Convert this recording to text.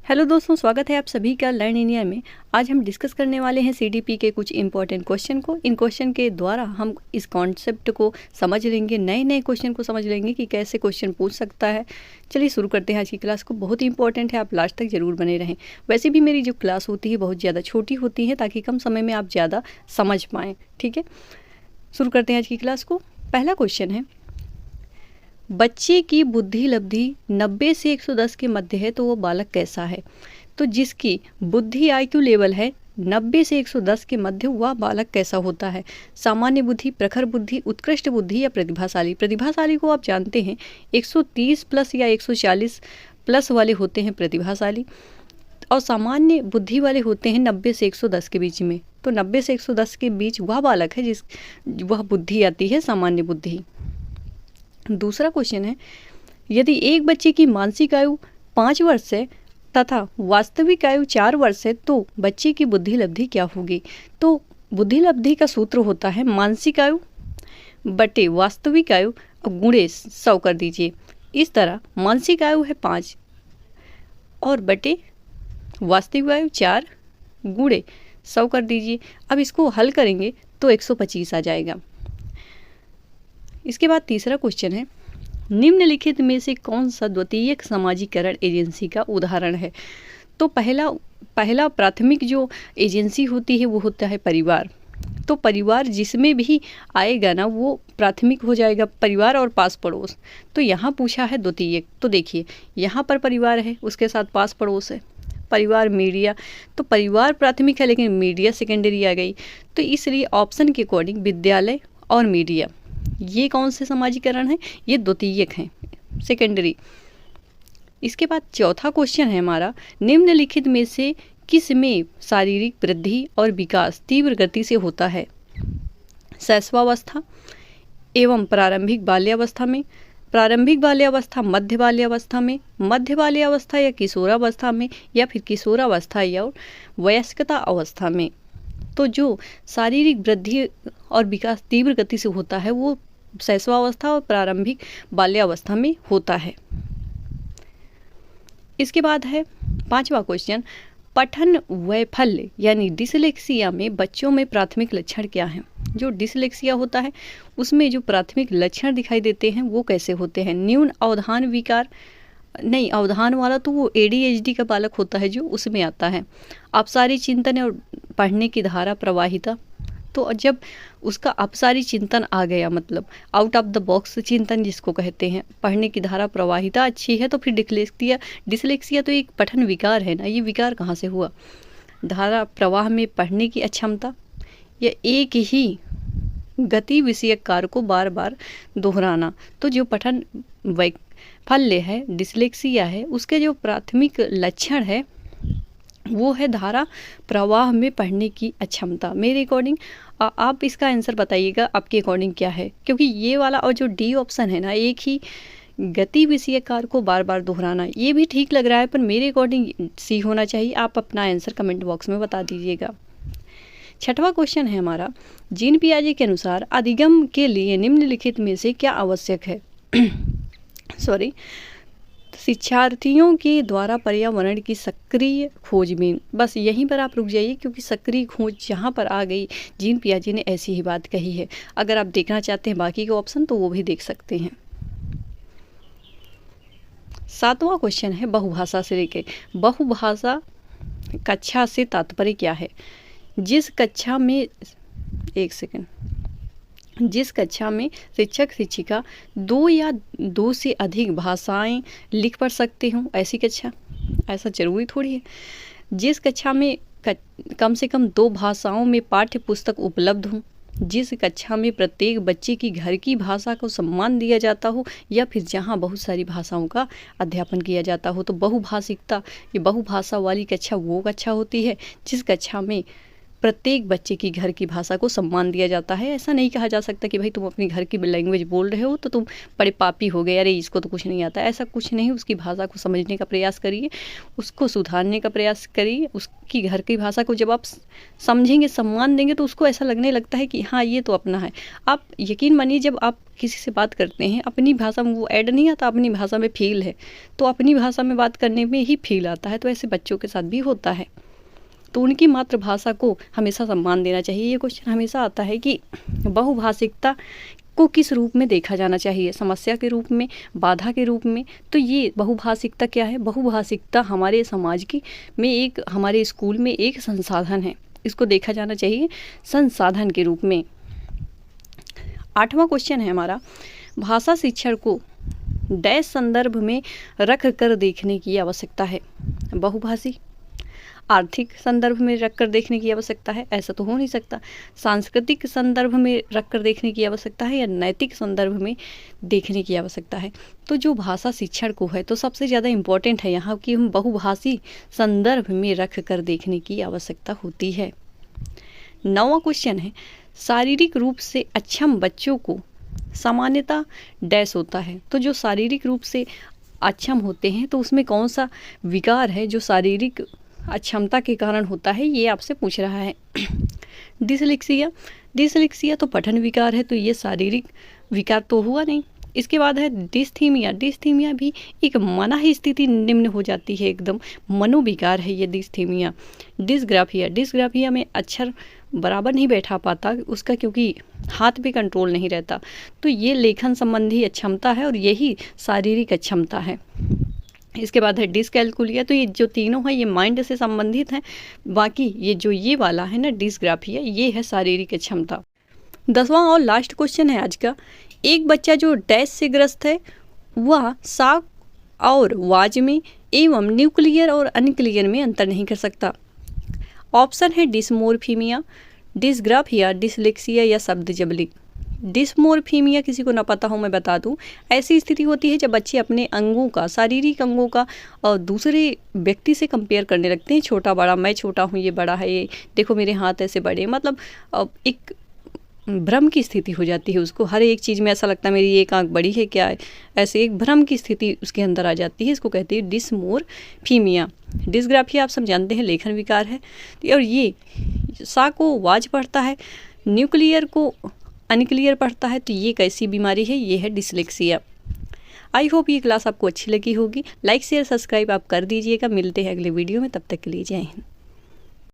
Hello दोस्तों, स्वागत है आप सभी का लर्न इंडिया में। आज हम डिस्कस करने वाले हैं सीडीपी के कुछ इंपॉर्टेंट क्वेश्चन को। इन क्वेश्चन के द्वारा हम इस कॉन्सेप्ट को समझ लेंगे, नए नए क्वेश्चन को समझ लेंगे कि कैसे क्वेश्चन पूछ सकता है। चलिए शुरू करते हैं आज की क्लास को। बहुत ही इंपॉर्टेंट है, आप लास्ट तक ज़रूर बने रहें। वैसे भी मेरी जो क्लास होती है बहुत ज़्यादा छोटी होती है ताकि कम समय में आप ज़्यादा समझ पाएँ। ठीक है, शुरू करते हैं आज की क्लास को। पहला क्वेश्चन है, बच्चे की बुद्धि लब्धि 90 से 110 के मध्य है तो वो बालक कैसा है। तो जिसकी बुद्धि IQ लेवल है 90 से 110 के मध्य, वह बालक कैसा होता है। सामान्य बुद्धि, प्रखर बुद्धि, उत्कृष्ट बुद्धि या प्रतिभाशाली। प्रतिभाशाली को आप जानते हैं 130 प्लस या 140 प्लस वाले होते हैं प्रतिभाशाली, और सामान्य बुद्धि वाले होते हैं 90 से 110 के बीच में। तो 90 से 110 के बीच वह बालक है वह बुद्धि आती है सामान्य बुद्धि। दूसरा क्वेश्चन है, यदि एक बच्चे की मानसिक आयु 5 वर्ष है तथा वास्तविक आयु 4 वर्ष है तो बच्चे की बुद्धि लब्धि क्या होगी। तो बुद्धि लब्धि का सूत्र होता है मानसिक आयु बटे वास्तविक आयु और गुणे 100 कर दीजिए। इस तरह मानसिक आयु है 5 और बटे वास्तविक आयु 4 गुणे 100 कर दीजिए। अब इसको हल करेंगे तो 125 आ जाएगा। इसके बाद तीसरा क्वेश्चन है, निम्नलिखित में से कौन सा द्वितीयक समाजीकरण एजेंसी का उदाहरण है। तो पहला प्राथमिक जो एजेंसी होती है वो होता है परिवार। तो परिवार जिसमें भी आएगा ना वो प्राथमिक हो जाएगा, परिवार और पास पड़ोस। तो यहाँ पूछा है द्वितीयक, तो देखिए यहाँ पर परिवार है, उसके साथ पास पड़ोस है, परिवार मीडिया। तो परिवार प्राथमिक है लेकिन मीडिया सेकेंडरी आ गई। तो इसलिए ऑप्शन के अकॉर्डिंग विद्यालय और मीडिया, ये कौन से समाजीकरण है, ये द्वितीयक हैं, सेकेंडरी। इसके बाद चौथा क्वेश्चन है हमारा, निम्नलिखित में से किस में शारीरिक वृद्धि और विकास तीव्र गति से होता है। शैशवावस्था एवं प्रारंभिक बाल्यावस्था में, प्रारंभिक बाल्यावस्था, मध्य बाल्यावस्था में, मध्य बाल्यावस्था या किशोरावस्था में, या फिर किशोरावस्था या वयस्कता अवस्था में। तो जो शारीरिक वृद्धि और विकास तीव्र गति से होता है वो शैशवावस्था और प्रारंभिक बाल्यावस्था में होता है। इसके बाद है पांचवा क्वेश्चन, पठन वैफल्य यानी डिसलेक्सिया में बच्चों में प्राथमिक लक्षण क्या हैं। जो डिसलेक्सिया होता है उसमें जो प्राथमिक लक्षण दिखाई देते हैं वो कैसे होते हैं। न्यून अवधान विकार, नहीं अवधान वाला तो वो ADHD का बालक होता है जो उसमें आता है। अपसारी चिंतन और पढ़ने की धारा प्रवाहिता, तो जब उसका अपसारी चिंतन आ गया, मतलब आउट ऑफ द बॉक्स चिंतन जिसको कहते हैं, पढ़ने की धारा प्रवाहिता अच्छी है तो फिर डिसलेक्सिया तो एक पठन विकार है ना, ये विकार कहाँ से हुआ। धारा प्रवाह में पढ़ने की अक्षमता या एक ही गति विषयक कार्य को बार बार दोहराना। तो जो पठन वैफल्य है, डिसलेक्सिया है, उसके जो प्राथमिक लक्षण है वो है धारा प्रवाह में पढ़ने की अक्षमता। मेरे अकॉर्डिंग आप इसका आंसर बताइएगा आपके अकॉर्डिंग क्या है, क्योंकि ये वाला और जो डी ऑप्शन है ना, एक ही गति विषयक कार्य को बार बार दोहराना, ये भी ठीक लग रहा है, पर मेरे अकॉर्डिंग सी होना चाहिए। आप अपना आंसर कमेंट बॉक्स में बता दीजिएगा। छठवां क्वेश्चन है हमारा, जीन पियाजे के अनुसार अधिगम के लिए निम्नलिखित में से क्या आवश्यक है। सॉरी, शिक्षार्थियों के द्वारा पर्यावरण की सक्रिय खोज में, बस यहीं पर आप रुक जाइए क्योंकि सक्रिय खोज जहाँ पर आ गई, जीन पियाजे ने ऐसी ही बात कही है। अगर आप देखना चाहते हैं बाकी के ऑप्शन तो वो भी देख सकते हैं। सातवां क्वेश्चन है बहुभाषा से लेके, बहुभाषा कक्षा से तात्पर्य क्या है। जिस कक्षा में, एक सेकंड, जिस कक्षा में शिक्षक शिक्षिका 2 या 2 से अधिक भाषाएं लिख पढ़ सकते हों, ऐसी कक्षा, ऐसा जरूरी थोड़ी है। जिस कक्षा में कम से कम 2 भाषाओं में पाठ्य पुस्तक उपलब्ध हों, जिस कक्षा में प्रत्येक बच्चे की घर की भाषा को सम्मान दिया जाता हो, या फिर जहां बहुत सारी भाषाओं का अध्यापन किया जाता हो। तो बहुभाषिकता, ये बहुभाषा वाली कक्षा वो कक्षा होती है जिस कक्षा में प्रत्येक बच्चे की घर की भाषा को सम्मान दिया जाता है। ऐसा नहीं कहा जा सकता कि भाई तुम अपनी घर की लैंग्वेज बोल रहे हो तो तुम बड़े पापी हो गए, अरे इसको तो कुछ नहीं आता। ऐसा कुछ नहीं, उसकी भाषा को समझने का प्रयास करिए, उसको सुधारने का प्रयास करिए। उसकी घर की भाषा को जब आप समझेंगे, सम्मान देंगे, तो उसको ऐसा लगने लगता है कि हाँ ये तो अपना है। आप यकीन मानिए, जब आप किसी से बात करते हैं अपनी भाषा में, वो ऐड नहीं आता अपनी भाषा में फील है, तो अपनी भाषा में बात करने में ही फील आता है। तो ऐसे बच्चों के साथ भी होता है, तो उनकी मातृभाषा को हमेशा सम्मान देना चाहिए। ये क्वेश्चन हमेशा आता है कि बहुभाषिकता को किस रूप में देखा जाना चाहिए, समस्या के रूप में, बाधा के रूप में। तो ये बहुभाषिकता क्या है? बहुभाषिकता हमारे समाज की में एक, हमारे स्कूल में एक संसाधन है, इसको देखा जाना चाहिए संसाधन के रूप में। 8वां क्वेश्चन है हमारा, भाषा शिक्षण को डैश संदर्भ में रख कर देखने की आवश्यकता है। बहुभाषी, आर्थिक संदर्भ में रखकर देखने की आवश्यकता है, ऐसा तो हो नहीं सकता। सांस्कृतिक संदर्भ में रखकर देखने की आवश्यकता है, या नैतिक संदर्भ में देखने की आवश्यकता है। तो जो भाषा शिक्षण को है, तो सबसे ज़्यादा इम्पोर्टेंट है यहाँ कि हम बहुभाषी संदर्भ में रख कर देखने की आवश्यकता होती है। 9वां क्वेश्चन है, शारीरिक रूप से अक्षम बच्चों को सामान्यतः डैश होता है। तो जो शारीरिक रूप से अक्षम होते हैं, तो उसमें कौन सा विकार है जो शारीरिक अक्षमता के कारण होता है, ये आपसे पूछ रहा है। डिसलेक्सिया, डिसलेक्सिया तो पठन विकार है, तो ये शारीरिक विकार तो हुआ नहीं। इसके बाद है डिस्थीमिया, डिस्थीमिया भी एक मना स्थिति निम्न हो जाती है, एकदम मनोविकार है ये डिस्थीमिया। डिस्ग्राफिया, डिस्ग्राफिया में अक्षर बराबर नहीं बैठा पाता उसका, क्योंकि हाथ पे कंट्रोल नहीं रहता। तो ये लेखन संबंधी अक्षमता है और यही शारीरिक अक्षमता है। इसके बाद है डिसकैलकुलिया, तो ये जो तीनों है ये माइंड से संबंधित हैं। बाकी ये जो ये वाला है ना डिसग्राफिया, ये है शारीरिक अक्षमता। 10वां और लास्ट क्वेश्चन है आज का, एक बच्चा जो डैश से ग्रस्त है वह सा और वाज में एवं न्यूक्लियर और अनक्लियर में अंतर नहीं कर सकता। ऑप्शन है डिसमोरफीमिया, डिसग्राफिया, डिसलेक्सिया या शब्द जबली। डिसमोरफीमिया किसी को ना पता हो मैं बता दूं, ऐसी स्थिति होती है जब बच्चे अपने अंगों का, शारीरिक अंगों का और दूसरे व्यक्ति से कंपेयर करने लगते हैं, छोटा बड़ा, मैं छोटा हूँ ये बड़ा है, ये देखो मेरे हाथ ऐसे बड़े, मतलब एक भ्रम की स्थिति हो जाती है उसको। हर एक चीज़ में ऐसा लगता है मेरी एक आंख बड़ी है क्या, ऐसे एक भ्रम की स्थिति उसके अंदर आ जाती है, इसको कहते हैं डिसमोरफीमिया। डिसग्राफिया आप सब जानते हैं लेखन विकार है, और ये सा को वाज पढ़ता है, न्यूक्लियर को अनक्लियर पढ़ता है, तो ये कैसी बीमारी है, ये है डिसलेक्सिया। आई होप ये क्लास आपको अच्छी लगी होगी। लाइक शेयर सब्सक्राइब आप कर दीजिएगा। मिलते हैं अगले वीडियो में, तब तक के लिए जय हिंद।